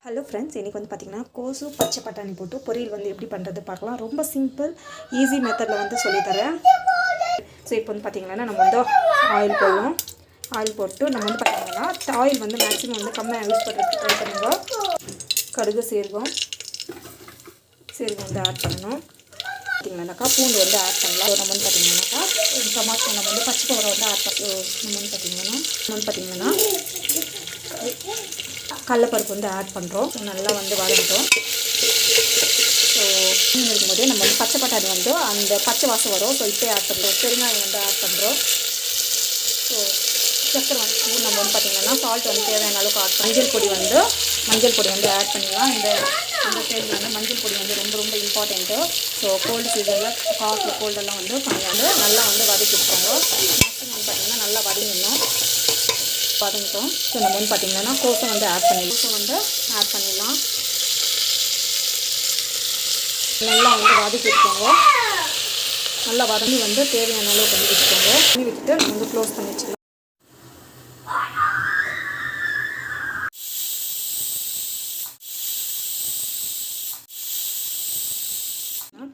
Hello friends, இன்றைக்கி வந்து பார்த்திங்கன்னா கோசு பச்சை பட்டாணி போட்டு பொரியல் வந்து எப்படி பண்ணுறது பார்க்கலாம். ரொம்ப சிம்பிள் ஈஸி மெத்தடில் வந்து சொல்லித்தரேன். ஸோ இப்போ வந்து பார்த்திங்கன்னா நம்ம வந்து ஆயில் போடுவோம். ஆயில் போட்டு நம்ம வந்து பார்த்திங்கன்னா ஆயில் வந்து மேக்ஸிமம் வந்து கம்மியாக யூஸ் பண்ணுறதுக்கு ட்ரை பண்ணுங்க. கடுகு சீரகம் வந்து ஆட் பண்ணணும். பார்த்திங்கன்னாக்கா பூண்டு வந்து ஆட் பண்ணலாம். நம்ம வந்து பார்த்திங்கன்னாக்கா டொமாட்டோ நம்ம வந்து பச்சை மிளகா வந்து ஆட் பண்ணோம். நம்ம வந்து பார்த்திங்கன்னா கடலைப்பருப்பு வந்து ஆட் பண்ணுறோம். ஸோ நல்லா வந்து வதங்கட்டும். ஸோ இருக்கும்போதே நம்ம வந்து பச்சை பட்டாணி வந்து அந்த பச்சை வாசம் வரும். ஸோ இப்போ ஆட் பண்ணுறோம். பெருங்காயம் வந்து ஆட் பண்ணுறோம். ஸோ சக்கரை வந்து நம்ம வந்து பார்த்திங்கன்னா சால்ட் வந்து தேவையான அளவுக்கு ஆட் பண்ணி மஞ்சள் பொடி வந்து ஆட் பண்ணிடலாம். இந்த டைமில் வந்து மஞ்சள் பொடி வந்து ரொம்ப ரொம்ப இம்பார்ட்டண்ட்டு. ஸோ கோல்டு சீசனில் காஃபு கோல்டெல்லாம் வந்து நல்லா வந்து வதக்கி விட்டுருவாங்க. மேக்ஸிமம் வந்து பார்த்திங்கன்னா நல்லா வதங்கிடணும். வதங்கிட்டோம். ஸோ நம்ம வந்து பார்த்திங்கன்னா கோஸை வந்து ஆட் பண்ணிடலாம். நல்லா வந்து வதக்கிட்டுக்கோங்க. நல்லா வதங்கி வந்து தேவையான அளவு பண்ணி வச்சுக்கோங்க. பண்ணி விட்டுட்டு நம்ம வந்து க்ளோஸ் பண்ணி வச்சுக்கலாம்.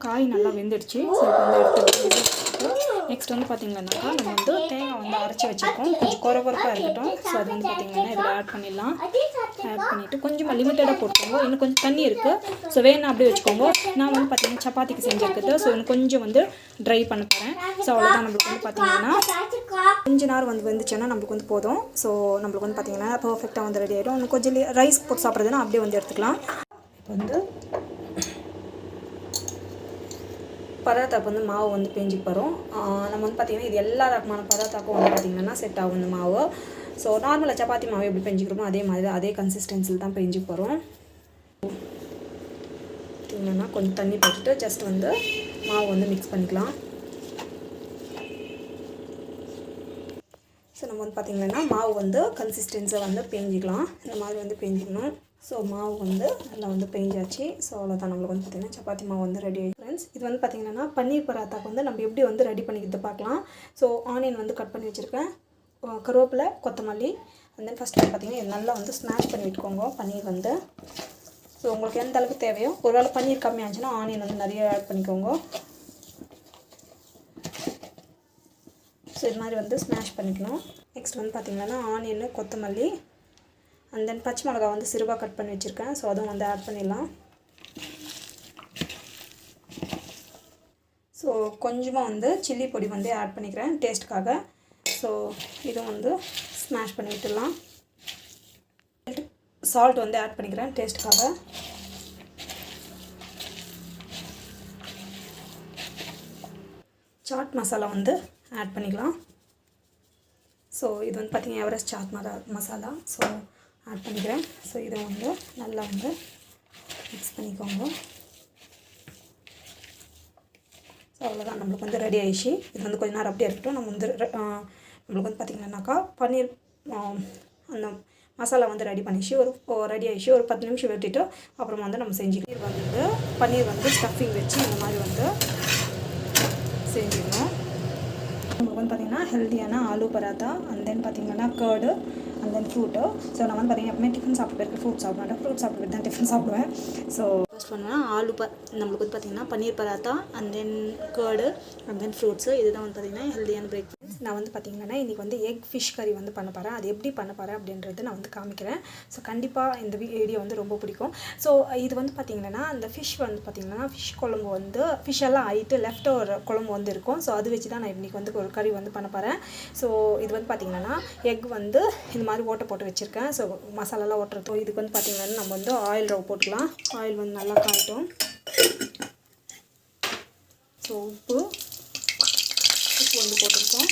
காய் நல்லா வெந்துடுச்சு. ஸோ இப்போ வந்து எடுத்து நெக்ஸ்ட் வந்து பார்த்திங்கன்னாக்கா நம்ம வந்து தேங்காய் வந்து அரைச்சி வச்சுருக்கோம். கொஞ்சம் குறப்பாக இருக்கட்டும். ஸோ அது வந்து பார்த்திங்கன்னா இதில் ஆட் பண்ணிடலாம். ஆட் பண்ணிவிட்டு கொஞ்சம் லிமிட்டடாக போட்டுக்கோங்க. இன்னும் கொஞ்சம் தண்ணி இருக்குது. ஸோ வேணா அப்படியே வச்சுக்கோங்க. நான் வந்து பார்த்திங்கன்னா சப்பாத்திக்கு செஞ்சுருக்குது. ஸோ இன்னும் கொஞ்சம் வந்து ட்ரை பண்ண போகிறேன். ஸோ அவ்வளோதான். நம்மளுக்கு வந்து பார்த்திங்கன்னா கொஞ்சம் நேரம் வந்து வெந்துச்சுன்னா நம்மளுக்கு வந்து போதும். ஸோ நம்மளுக்கு வந்து பார்த்திங்கன்னா பர்ஃபெக்டாக வந்து ரெடி ஆகிடும். இன்னும் கொஞ்சம் ரைஸ் போட்டு சாப்பிட்றதுன்னா அப்படியே வந்து எடுத்துக்கலாம். இப்போ வந்து பரோட்டாக்கு வந்து மாவு வந்து பேஞ்சி போகிறோம். நம்ம வந்து பார்த்திங்கன்னா இது எல்லா ரகமான பரோட்டாக்கும் வந்து பார்த்திங்கன்னா செட் ஆகும் இந்த மாவு. ஸோ நார்மலாக சப்பாத்தி மாவு எப்படி பெஞ்சிக்கிறோமோ அதே மாதிரி அதே கன்சிஸ்டன்சியில் தான் பெஞ்சி போகிறோம். பார்த்திங்கன்னா கொஞ்சம் தண்ணி போட்டுட்டு ஜஸ்ட் வந்து மாவு வந்து மிக்ஸ் பண்ணிக்கலாம். ஸோ நம்ம வந்து பார்த்திங்கன்னா மாவு வந்து கன்சிஸ்டன்ஸை வந்து பேஞ்சிக்கலாம். இந்த மாதிரி வந்து பேஞ்சிக்கணும். ஸோ மாவு வந்து நல்லா வந்து பெஞ்சாச்சு. ஸோ அவ்வளோதான். நம்மளுக்கு வந்து பார்த்திங்கன்னா சப்பாத்தி மாவு வந்து ரெடி ஆகி ஃப்ரெண்ட்ஸ். இது வந்து பார்த்திங்கன்னா பன்னீர் பராத்தாக்கு வந்து நம்ம எப்படி வந்து ரெடி பண்ணிக்கிறது பார்க்கலாம். ஸோ ஆனியன் வந்து கட் பண்ணி வச்சுருக்கேன். கருவேப்பிலை, கொத்தமல்லி. அண்ட் தென் ஃபஸ்ட்டு வந்து பார்த்திங்கன்னா இது நல்லா வந்து ஸ்மாஷ் பண்ணி விட்டுக்கோங்க பன்னீர் வந்து. ஸோ உங்களுக்கு எந்த அளவுக்கு தேவையோ, ஒரு வேளை பன்னீர் கம்மியாச்சுன்னா ஆனியன் வந்து நிறைய ஆட் பண்ணிக்கோங்க. ஸோ இது மாதிரி வந்து ஸ்மாஷ் பண்ணிக்கணும். நெக்ஸ்ட் வந்து பார்த்திங்கன்னா ஆனியன், கொத்தமல்லி அண்ட் தென் பச்சை மிளகா வந்து சிறுவாக கட் பண்ணி வச்சுருக்கேன். ஸோ அதுவும் வந்து ஆட் பண்ணிடலாம். ஸோ கொஞ்சமாக வந்து சில்லி பொடி வந்து ஆட் பண்ணிக்கிறேன் டேஸ்ட்டுக்காக. ஸோ இதுவும் வந்து ஸ்மாஷ் பண்ணி விட்டுடலாம். சால்ட் வந்து ஆட் பண்ணிக்கிறேன் டேஸ்ட்டுக்காக. சாட் மசாலா வந்து ஆட் பண்ணிக்கலாம். ஸோ இது வந்து பார்த்திங்கன்னா Everest chaat masala. So add பண்ணிக்கிறேன். ஸோ இதை வந்து நல்லா வந்து மிக்ஸ் பண்ணிக்கோங்க. ஸோ அவ்வளோதான். நம்மளுக்கு வந்து ரெடி ஆகிடுச்சு. இது வந்து கொஞ்சம் நேரம் அப்படியே இருக்கட்டும். நம்ம வந்து நம்மளுக்கு வந்து பார்த்திங்கன்னாக்கா பன்னீர் அந்த மசாலா வந்து ரெடி ஆகிடுச்சு. ஒரு 10 நிமிஷம் வெட்டிட்டு அப்புறமா வந்து நம்ம செஞ்சுக்கலாம். பன்னீர் வந்து ஸ்டஃபிங் வச்சு இந்த மாதிரி வந்து செஞ்சுக்கணும். நம்மளுக்கு வந்து பார்த்திங்கன்னா ஹெல்த்தியான ஆலு பராத்தா அண்ட் தென் பார்த்திங்கன்னா curd and then fruit. So நான் வந்து பார்த்திங்கன்னா எப்பவுமே டிஃபன் சாப்பிட்டு போயிருக்கேன். ஃப்ரூட் சாப்பிட மாட்டேன். ஃப்ரூட் சாப்பிட்டு தான் டிஃபன் சாப்பிடுவேன். ஸோ ஃபர்ஸ்ட் பண்ணுவேன் நம்மளுக்கு வந்து பார்த்திங்கன்னா paneer paratha and then curd and then fruits. இதுதான் வந்து பார்த்திங்கன்னா ஹெல்த்தியான பிரேக்ஃபாஸ்ட். நான் வந்து பார்த்திங்கன்னா இன்றைக்கி வந்து எக் ஃபிஷ் கறி வந்து பண்ண போகிறேன். அது எப்படி பண்ண போகிறேன் அப்படின்றது நான் வந்து காமிக்கிறேன். ஸோ கண்டிப்பாக இந்த வீடியோ வந்து ரொம்ப பிடிக்கும். ஸோ இது வந்து பார்த்திங்கன்னா அந்த ஃபிஷ் வந்து பார்த்திங்கன்னா ஃபிஷ் குழம்பு வந்து ஃபிஷ் எல்லாம் ஆகிட்டு லெஃப்ட் ஒரு குழம்பு வந்து இருக்கும். ஸோ அது வச்சு தான் நான் இன்றைக்கி வந்து ஒரு கறி வந்து பண்ண போகிறேன். ஸோ இது வந்து பார்த்திங்கன்னா எக் வந்து இந்த மாதிரி ஓட்டை போட்டு வச்சுருக்கேன். ஸோ மசாலாலாம் ஓட்டுறதோ இதுக்கு வந்து பார்த்திங்கன்னா நம்ம வந்து ஆயில் ரவ் போட்டுக்கலாம். ஆயில் வந்து நல்லா காட்டும். ஸோ உப்பு வந்து போட்டிருக்கோம்.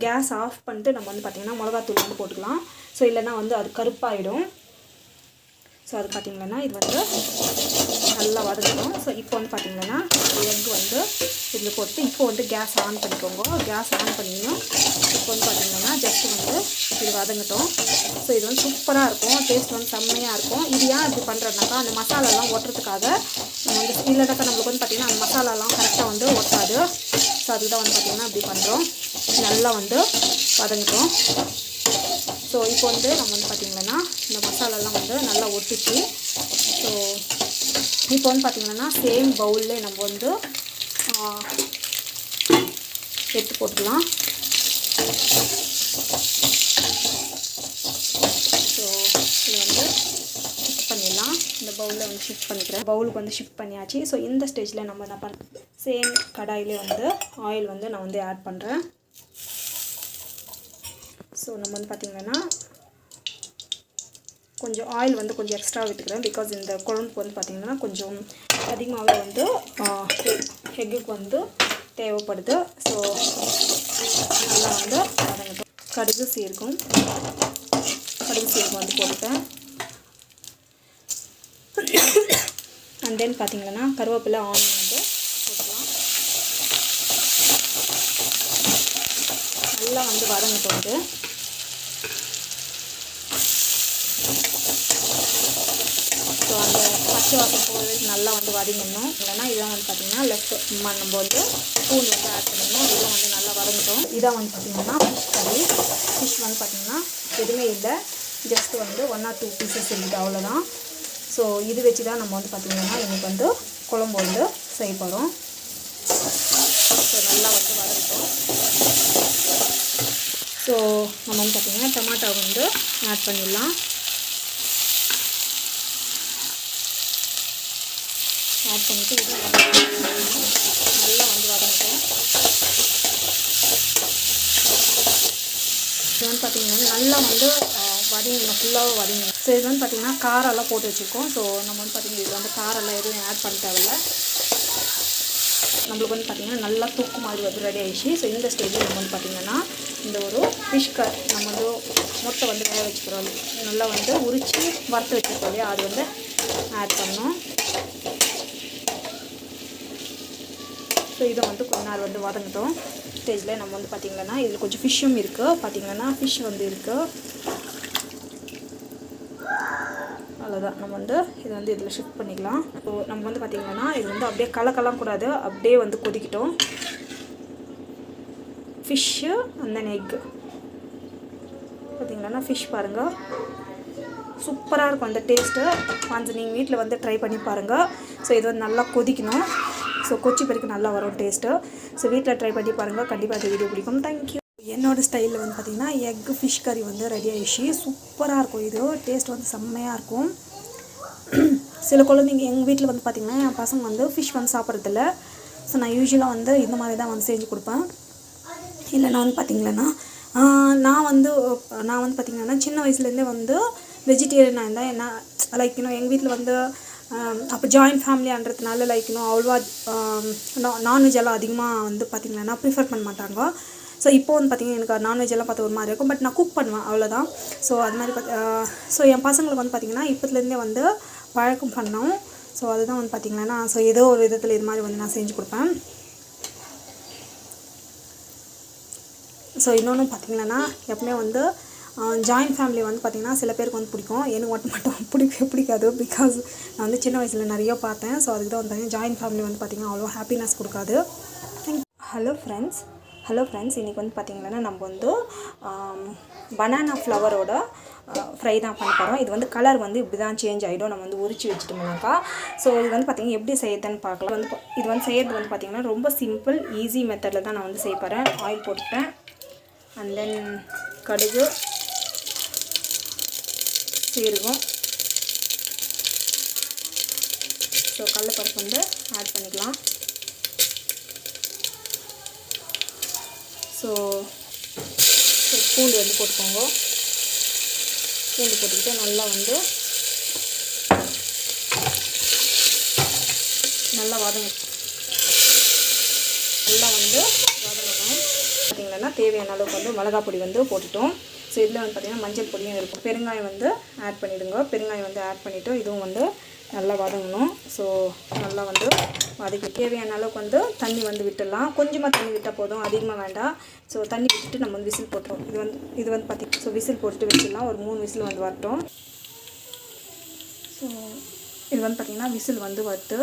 கேஸ் ஆஃப் பண்ணிட்டு நம்ம வந்து பார்த்திங்கன்னா மிளகாத்தூள் வந்து போட்டுக்கலாம். ஸோ இல்லைன்னா வந்து அது கருப்பாயிடும். ஸோ அது பார்த்திங்கன்னா இது வந்து நல்லா வதங்கணும். ஸோ இப்போ வந்து பார்த்திங்கன்னா எக் வந்து இதில் போட்டு இப்போ வந்து கேஸ் ஆன் பண்ணிக்கோங்க. கேஸ் ஆன் பண்ணிக்கணும். இப்போ வந்து பார்த்திங்கன்னா ஜஸ்ட்டு வந்து இது வதங்கட்டும். ஸோ இது வந்து சூப்பராக இருக்கும். டேஸ்ட் வந்து செம்மையாக இருக்கும். இது ஏன் இப்படி பண்ணுறதுனாக்கா அந்த மசாலாலாம் ஒட்டுறதுக்காக நம்ம வந்து இல்லைனாக்கா நம்மளுக்கு வந்து பார்த்திங்கன்னா அந்த மசாலாலாம் கரெக்டாக வந்து ஒட்டாது. ஸோ அதுதான் வந்து பார்த்திங்கன்னா இப்படி பண்ணுறோம். நல்லா வந்து வதங்கட்டும். ஸோ ஸோ இப்போ வந்து நம்ம வந்து பார்த்திங்கன்னா இந்த மசாலாலாம் வந்து நல்லா ஒட்டுச்சு. ஸோ இப்போ வந்து பார்த்திங்கன்னா சேம் பவுல்லே நம்ம வந்து எடுத்து போட்டுக்கலாம். ஸோ இது வந்து ஷிஃப்ட் பண்ணிடலாம். இந்த பவுலில் வந்து ஷிஃப்ட் பண்ணிக்கிறேன். பவுலுக்கு வந்து ஷிஃப்ட் பண்ணியாச்சு. ஸோ இந்த ஸ்டேஜில் நம்ம என்ன பண்ணுறோம், சேம் கடாயிலே வந்து ஆயில் வந்து நான் வந்து ஆட் பண்ணுறேன். ஸோ நம்ம வந்து பார்த்திங்கன்னா கொஞ்சம் ஆயில் வந்து கொஞ்சம் எக்ஸ்ட்ரா விட்டுக்கிறேன். பிகாஸ் இந்த குழம்புக்கு வந்து பார்த்திங்கன்னா கொஞ்சம் அதிகமாகவே வந்து எக்குக்கு வந்து தேவைப்படுது. ஸோ நல்லா வந்து வதங்கட்டும். கடுகு சீரகம் வந்து போட்டுட்டேன். அண்ட் தென் பார்த்திங்கன்னா கருவேப்பிலை, ஆனியன் வந்து போட்டுக்கலாம். நல்லா வந்து வதங்கட்டும். இது ஸோ அந்த பச்சை வாசம் போகிறது நல்லா வந்து வதங்கணும். இல்லைன்னா இதான் வந்து பார்த்திங்கன்னா நம்ம வந்து பூண்டு வந்து ஆட் பண்ணிடணும். இதை வந்து நல்லா வதங்கட்டும். இதான் வந்து பார்த்திங்கன்னா ஃபிஷ் கறி. ஃபிஷ் வந்து பார்த்திங்கன்னா எதுவுமே இல்லை, ஜஸ்ட்டு வந்து 1 or 2 பீசஸ் இருக்குது, அவ்வளோதான். ஸோ இது வச்சு தான் நம்ம வந்து பார்த்திங்கன்னா இன்றைக்கி வந்து குழம்பு வந்து செய்ய போகிறோம். ஸோ நல்லா வந்து வதங்கட்டும். ஸோ நம்ம வந்து பார்த்திங்கன்னா டொமாட்டோ வந்து ஆட் பண்ணிடலாம். ஆட் பண்ணிவிட்டு இது நல்லா வந்து வதங்கட்டும். இது வந்து பார்த்திங்கன்னா நல்லா வந்து வதங்கணும், ஃபுல்லாக வதங்கணும். ஸோ இது வந்து பார்த்திங்கன்னா காரெல்லாம் போட்டு வச்சுருக்கோம். ஸோ நம்ம வந்து பார்த்திங்கன்னா இது வந்து காரெல்லாம் எதுவும் ஆட் பண்ண தேவையில்லை. நம்மளுக்கு வந்து பார்த்திங்கன்னா நல்லா தூக்கு மாதிரி வந்து ரெடி ஆகிடுச்சு. ஸோ இந்த ஸ்டேஜில் நம்ம வந்து பார்த்திங்கன்னா இந்த ஒரு ஃபிஷ் கறி நம்ம வந்து முட்டை வந்து வேக வச்சுக்கிறோம், நல்லா வந்து உரித்து வறுத்து வச்சுருக்கோம் இல்லையா, அது வந்து ஆட் பண்ணோம். ஸோ இதை வந்து கொஞ்ச நேரம் வந்து வதங்கட்டும். ஸ்டேஜில் நம்ம வந்து பார்த்திங்கன்னா இதில் கொஞ்சம் ஃபிஷ்ஷும் இருக்குது. பார்த்திங்கன்னா ஃபிஷ் வந்து இருக்குது. அவ்வளோதான். நம்ம வந்து இதை வந்து இதில் ஷிஃப்ட் பண்ணிக்கலாம். ஸோ நம்ம வந்து பார்த்திங்கன்னா இது வந்து அப்படியே கலக்கலாம் கூடாது, அப்படியே வந்து கொதிக்கிட்டோம். ஃபிஷ்ஷு அந்த எக்கு பார்த்திங்கன்னா ஃபிஷ் பாருங்கள், சூப்பராக இருக்கும் அந்த டேஸ்ட்டு. கொஞ்சம் நீங்கள் வீட்டில் வந்து ட்ரை பண்ணி பாருங்கள். ஸோ இது வந்து நல்லா கொதிக்கணும். ஸோ கொச்சி பிறகு நல்லா வரும் டேஸ்ட்டு. ஸோ வீட்டில் ட்ரை பண்ணி பாருங்கள், கண்டிப்பாக அந்த வீடியோ பிடிக்கும். தேங்க்யூ. என்னோடய ஸ்டைலில் வந்து பார்த்திங்கன்னா எக்கு ஃபிஷ் கறி வந்து ரெடி ஆகிடுச்சு. சூப்பராக இருக்கும். இது டேஸ்ட் வந்து செம்மையாக இருக்கும். சில குழந்தைங்க எங்கள் வீட்டில் வந்து பார்த்திங்கன்னா என் பசங்க வந்து ஃபிஷ் வந்து சாப்பிட்றதில்ல. ஸோ நான் யூஸ்வலாக வந்து இந்த மாதிரி தான் வந்து செஞ்சு கொடுப்பேன். இல்லைன்னா வந்து பார்த்திங்கன்னா நான் வந்து பார்த்திங்கன்னா சின்ன வயசுலேருந்தே வந்து வெஜிடேரியனாக இருந்தால் என்ன லைக் இன்னும் எங்கள் வீட்டில் வந்து அப்போ ஜாயின்ட் ஃபேமிலியான்றதுனால லைக் இன்னும் அவ்வளோவா நான்வெஜ் எல்லாம் அதிகமாக வந்து பார்த்திங்கன்னா ப்ரிஃபர் பண்ண மாட்டாங்க. ஸோ இப்போ வந்து பார்த்திங்கன்னா எனக்கு நான்வெஜ் எல்லாம் பார்த்து ஒரு மாதிரி இருக்கும். பட் நான் குக் பண்ணுவேன், அவ்வளோதான். ஸோ அது மாதிரி ஸோ என் பசங்களுக்கு வந்து பார்த்திங்கன்னா இப்போத்துலேருந்தே வந்து பழக்கம் பண்ணோம். ஸோ அதுதான் வந்து பார்த்திங்கன்னா ஸோ ஏதோ ஒரு விதத்தில் இது மாதிரி வந்து நான் செஞ்சு கொடுப்பேன். ஸோ இன்னொன்று பார்த்திங்கன்னா எப்பவுமே வந்து ஜாயின்ட் ஃபேமிலி வந்து பார்த்திங்கன்னா சில பேருக்கு வந்து பிடிக்கும், எனக்கு மட்டும் பிடிக்காது. பிகாஸ் நான் வந்து சின்ன வயசில் நிறைய பார்த்தேன். ஸோ அதுக்கு தான் வந்து ஜாயின்ட் ஃபேமிலி வந்து பார்த்திங்கன்னா அவ்வளோ ஹாப்பினஸ் கொடுக்காது. ஹலோ ஃப்ரெண்ட்ஸ், இன்றைக்கி வந்து பார்த்திங்கன்னா நம்ம வந்து பனானா ஃப்ளவரோட ஃப்ரை தான் பண்ண போகிறோம். இது வந்து கலர் வந்து இப்படி தான் சேஞ்ச் ஆகிடும் நம்ம வந்து உரிச்சு வச்சுட்டோம்னாக்கா. ஸோ இது வந்து பார்த்திங்கன்னா எப்படி செய்யுதுன்னு பார்க்கலாம். இது வந்து செய்கிறது வந்து பார்த்திங்கன்னா ரொம்ப சிம்பிள் ஈஸி மெத்தடில் தான் நான் வந்து செய்ய போகிறேன். ஆயில் போட்டுட்டேன். அண்ட் தென் கடுகு, சீரகம், ஸோ கடலைப்பருப்பு வந்து ஆட் பண்ணிக்கலாம். ஸோ பூண்டு வந்து போட்டுக்கோங்க. பூண்டு போட்டுக்கிட்டு நல்லா வந்து வதங்கணும். பார்த்திங்கன்னா தேவையான அளவுக்கு வந்து மிளகா பொடி வந்து போட்டுட்டோம். ஸோ இதில் வந்து பார்த்திங்கன்னா மஞ்சள் பொடியும் இருக்கும். பெருங்காயம் வந்து ஆட் பண்ணிவிடுங்க. பெருங்காயம் வந்து ஆட் பண்ணிவிட்டு இதுவும் வந்து நல்லா வதங்கணும். ஸோ நல்லா வந்து வதக்கி தேவையான அளவுக்கு வந்து தண்ணி வந்து விட்டுடலாம். கொஞ்சமாக தண்ணி விட்டால் போதும், அதிகமாக வேண்டாம். ஸோ தண்ணி விட்டுட்டு நம்ம வந்து விசில் போட்டோம். இது வந்து பார்த்திங்கன்னா ஸோ விசில் போட்டுட்டு வச்சிடலாம். ஒரு 3 விசில் வந்து வரட்டும். ஸோ இது வந்து பார்த்திங்கன்னா விசில் வந்து வரட்டு.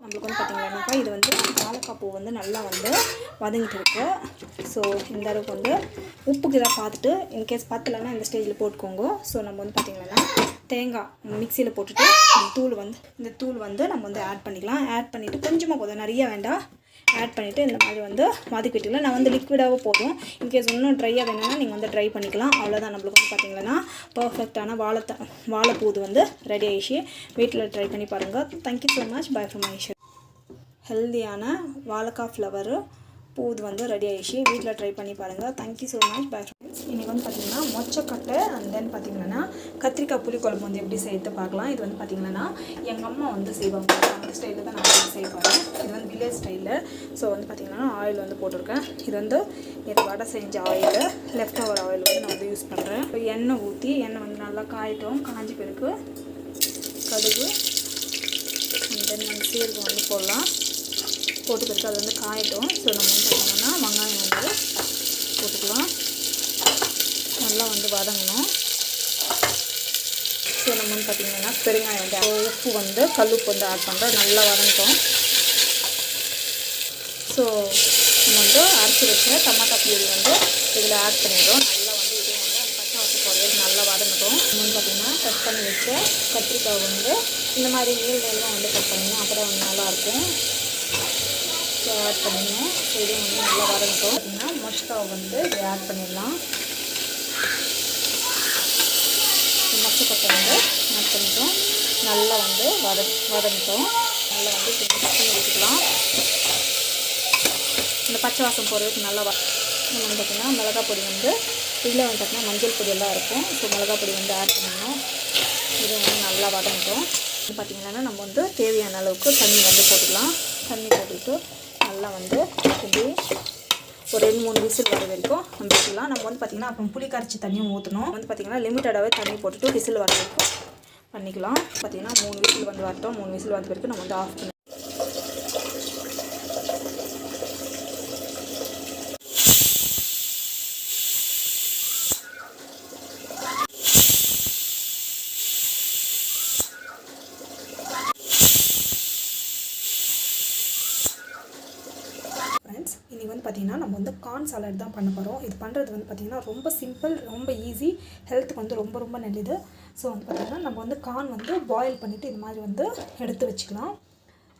நம்மளுக்கு வந்து பார்த்திங்கன்னாக்கா இது வந்து நல்லா வந்து வதங்கிட்டு இருக்கு. ஸோ இந்த அளவுக்கு வந்து உப்புக்கு இதாக பார்த்துட்டு இன்கேஸ் பத்தலைன்னா இந்த ஸ்டேஜில் போட்டுக்கோங்க. ஸோ நம்ம வந்து பார்த்திங்கன்னா தேங்காய் மிக்சியில் போட்டுட்டு இந்த தூள் வந்து நம்ம வந்து ஆட் பண்ணிக்கலாம். ஆட் பண்ணிவிட்டு கொஞ்சமாக போதும், நிறைய வேண்டாம். ஆட் பண்ணிவிட்டு இந்த மாதிரி வந்து வதக்கி விட்டுக்கலாம். நான் வந்து லிக்விடாகவே போதும். இன்கேஸ் இன்னும் ட்ரையாக வேணும்னா நீங்கள் வந்து ட்ரை பண்ணிக்கலாம். அவ்வளோதான். நம்மளுக்கு வந்து பார்த்திங்கன்னா பர்ஃபெக்டான வாழைப்பூது வந்து ரெடி ஆகிடுச்சு. வீட்டில் ட்ரை பண்ணி பாருங்கள். Thank you so much. By from Eicher. ஹெல்தியான வாழைக்காய் ஃப்ளவரு பூது வந்து ரெடி ஆகிடுச்சு. வீட்டில் ட்ரை பண்ணி பாருங்கள். Thank you so much. Bye friends. இன்றைக்கி வந்து பார்த்திங்கன்னா மொச்சக்கொட்டை அண்ட் தென் பார்த்திங்கன்னா கத்திரிக்காய் புளிக்குழம்பு வந்து எப்படி செய்யறது பார்க்கலாம். இது வந்து பார்த்திங்கன்னா எங்கள் அம்மா வந்து செய்வாங்க. அந்த ஸ்டைலில் தான் நான் வந்து செய்வாங்க. இது வந்து வில்லேஜ் ஸ்டைலில். ஸோ வந்து பார்த்திங்கன்னா ஆயில் வந்து போட்டிருக்கேன். இது வந்து இது வடை செஞ்ச ஆயில், லெஃப்ட் ஓவர் ஆயில் வந்து நான் வந்து யூஸ் பண்ணுறேன். இப்போ எண்ணெய் ஊற்றி எண்ணெய் வந்து நல்லா காயிட்டோம். காஞ்சி பிறகு கடுகு அண்ட் தென் வந்து சீரகம் வந்து போடலாம். போட்டு பிறகு அது வந்து காயட்டும். ஸோ நம்ம வந்து பார்த்திங்கன்னா வெங்காயம் வந்து போட்டுக்கலாம். நல்லா வந்து வதங்கணும். ஸோ நம்ம வந்து பார்த்திங்கன்னா பெருங்காயம் வந்து உப்பு வந்து கல்லுப்பு வந்து ஆட் பண்ணுறோம். நல்லா வதங்கட்டும். ஸோ நம்ம வந்து அரைச்சி வச்ச டமாட்டா பியூரி வந்து இதில் ஆட் பண்ணிடுறோம். நல்லா வந்து இதே வந்து அந்த பச்சை வாசம் போடுறது நல்லா வதங்கட்டும். நம்ம வந்து பார்த்திங்கன்னா கட் பண்ணி வச்ச கத்திரிக்காய் வந்து இந்த மாதிரி நீளம் வந்து கட் பண்ணிடணும். அப்புறம் வந்து நல்லாயிருக்கும். ஸோ ஆட் பண்ணிடணும். ஸோ இதையும் வந்து நல்லா வதங்கட்டும். பார்த்திங்கன்னா மொச்சக்காவை வந்து இதை ஆட் பண்ணிடலாம். மொச்சக்கொட்டை வந்து ஆட் பண்ணிட்டோம். நல்லா வந்து வதங்கட்டும். நல்லா வந்து மிக்ஸ் பண்ணி வச்சுக்கலாம். இந்த பச்சை வாசம் போகிறதுக்கு நல்லா நம்ம வந்து பார்த்திங்கன்னா மிளகா பொடி வந்து இதில் வந்து பார்த்திங்கன்னா மஞ்சள் பொடியெல்லாம் இருக்கும். ஸோ மிளகா பொடி வந்து ஆட் பண்ணணும். இது வந்து நல்லா வதங்கட்டும். பார்த்திங்கன்னா நம்ம வந்து தேவையான அளவுக்கு தண்ணி வந்து போட்டுக்கலாம். தண்ணி போட்டுக்கிட்டு நல்லா வந்து இப்படி ஒரு 2-3 விசில் வர வரைக்கும் நம்ம வச்சுக்கலாம். நம்ம வந்து பார்த்திங்கன்னா அப்புறம் புளி கரைச்சி தண்ணியும் ஊற்றணும். வந்து பார்த்திங்கன்னா லிமிட்டடாகவே தண்ணி போட்டுட்டு விசில் வர வரைக்கும் பண்ணிக்கலாம். பார்த்திங்கன்னா 3 விசில் வந்து வரட்டும். 3 விசில் வந்த வரைக்கும் நம்ம வந்து ஆஃப் பண்ணி இன்றைக்கி வந்து பார்த்திங்கன்னா நம்ம வந்து கார்ன் சாலட் தான் பண்ண போகிறோம். இது பண்ணுறது வந்து பார்த்திங்கன்னா ரொம்ப சிம்பிள், ரொம்ப ஈஸி, ஹெல்த்துக்கு வந்து ரொம்ப ரொம்ப நல்லது. ஸோ வந்து பார்த்திங்கன்னா நம்ம வந்து கார்ன் வந்து பாயில் பண்ணிவிட்டு இது மாதிரி வந்து எடுத்து வச்சுக்கலாம்.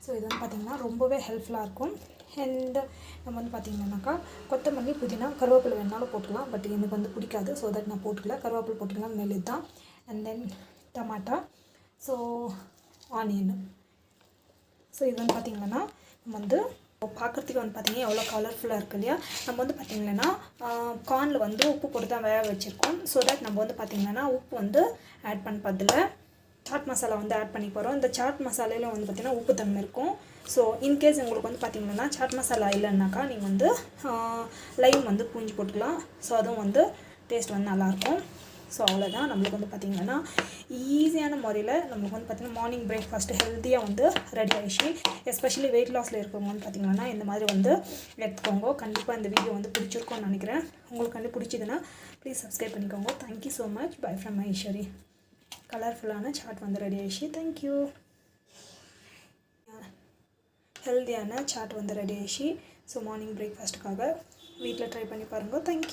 ஸோ இது வந்து பார்த்திங்கன்னா ரொம்பவே ஹெல்ப்ஃபுல்லாக இருக்கும். அண்ட் நம்ம வந்து பார்த்திங்கன்னாக்கா கொத்தமல்லி, புதினா, கருவேப்பிலை வேணாலும் போட்டுக்கலாம். பட் எனக்கு வந்து பிடிக்காது. ஸோ தட் நான் போட்டுக்கல. கருவேப்பிலை போட்டுக்கலாம், நல்லது தான். And then டமாட்டா, so onion. So இது வந்து பார்த்திங்கன்னா நம்ம வந்து பார்க்குறதுக்கு வந்து பார்த்திங்கன்னா எவ்வளோ கலர்ஃபுல்லாக இருக்குது இல்லையா. நம்ம வந்து பார்த்திங்கன்னா கார்னில் வந்து உப்பு போட்டு தான் வேக வச்சுருக்கோம். ஸோ தட் நம்ம வந்து பார்த்திங்கன்னா உப்பு வந்து ஆட் பண்ணதில்ல. சாட் மசாலா வந்து ஆட் பண்ணி போகிறோம். இந்த சாட் மசாலையில் வந்து பார்த்திங்கன்னா உப்பு தன்மை இருக்கும். ஸோ இன்கேஸ் உங்களுக்கு வந்து பார்த்திங்கன்னா சாட் மசாலா இல்லைன்னாக்கா நீங்கள் வந்து லைம் வந்து பூஞ்சி போட்டுக்கலாம். ஸோ அதுவும் வந்து டேஸ்ட் வந்து நல்லாயிருக்கும். ஸோ அவ்வளோதான். நம்மளுக்கு வந்து பார்த்திங்கன்னா ஈஸியான முறையில் நம்மளுக்கு வந்து பார்த்திங்கன்னா மார்னிங் பிரேக்ஃபாஸ்ட்டு ஹெல்த்தியாக வந்து ரெடி ஆகிடுச்சு. எஸ்பெஷலி வெயிட் லாஸில் இருக்கிறவங்க வந்து பார்த்திங்கன்னா இந்த மாதிரி வந்து எடுத்துக்கோங்க. கண்டிப்பாக இந்த வீடியோ வந்து பிடிச்சிருக்கோன்னு நினைக்கிறேன். உங்களுக்கு வந்து பிடிச்சிதுன்னா ப்ளீஸ் சப்ஸ்கிரைப் பண்ணிக்கோங்க. Thank you so much. By from Ishari. கலர்ஃபுல்லான சாட் வந்து ரெடி ஆகிடுச்சு. தேங்க்யூ. ஹெல்த்தியான சாட் வந்து ரெடி ஆகிடுச்சு. ஸோ மார்னிங் பிரேக்ஃபாஸ்ட்டுக்காக வீட்டில் ட்ரை பண்ணி பாருங்கள். தேங்க்யூ.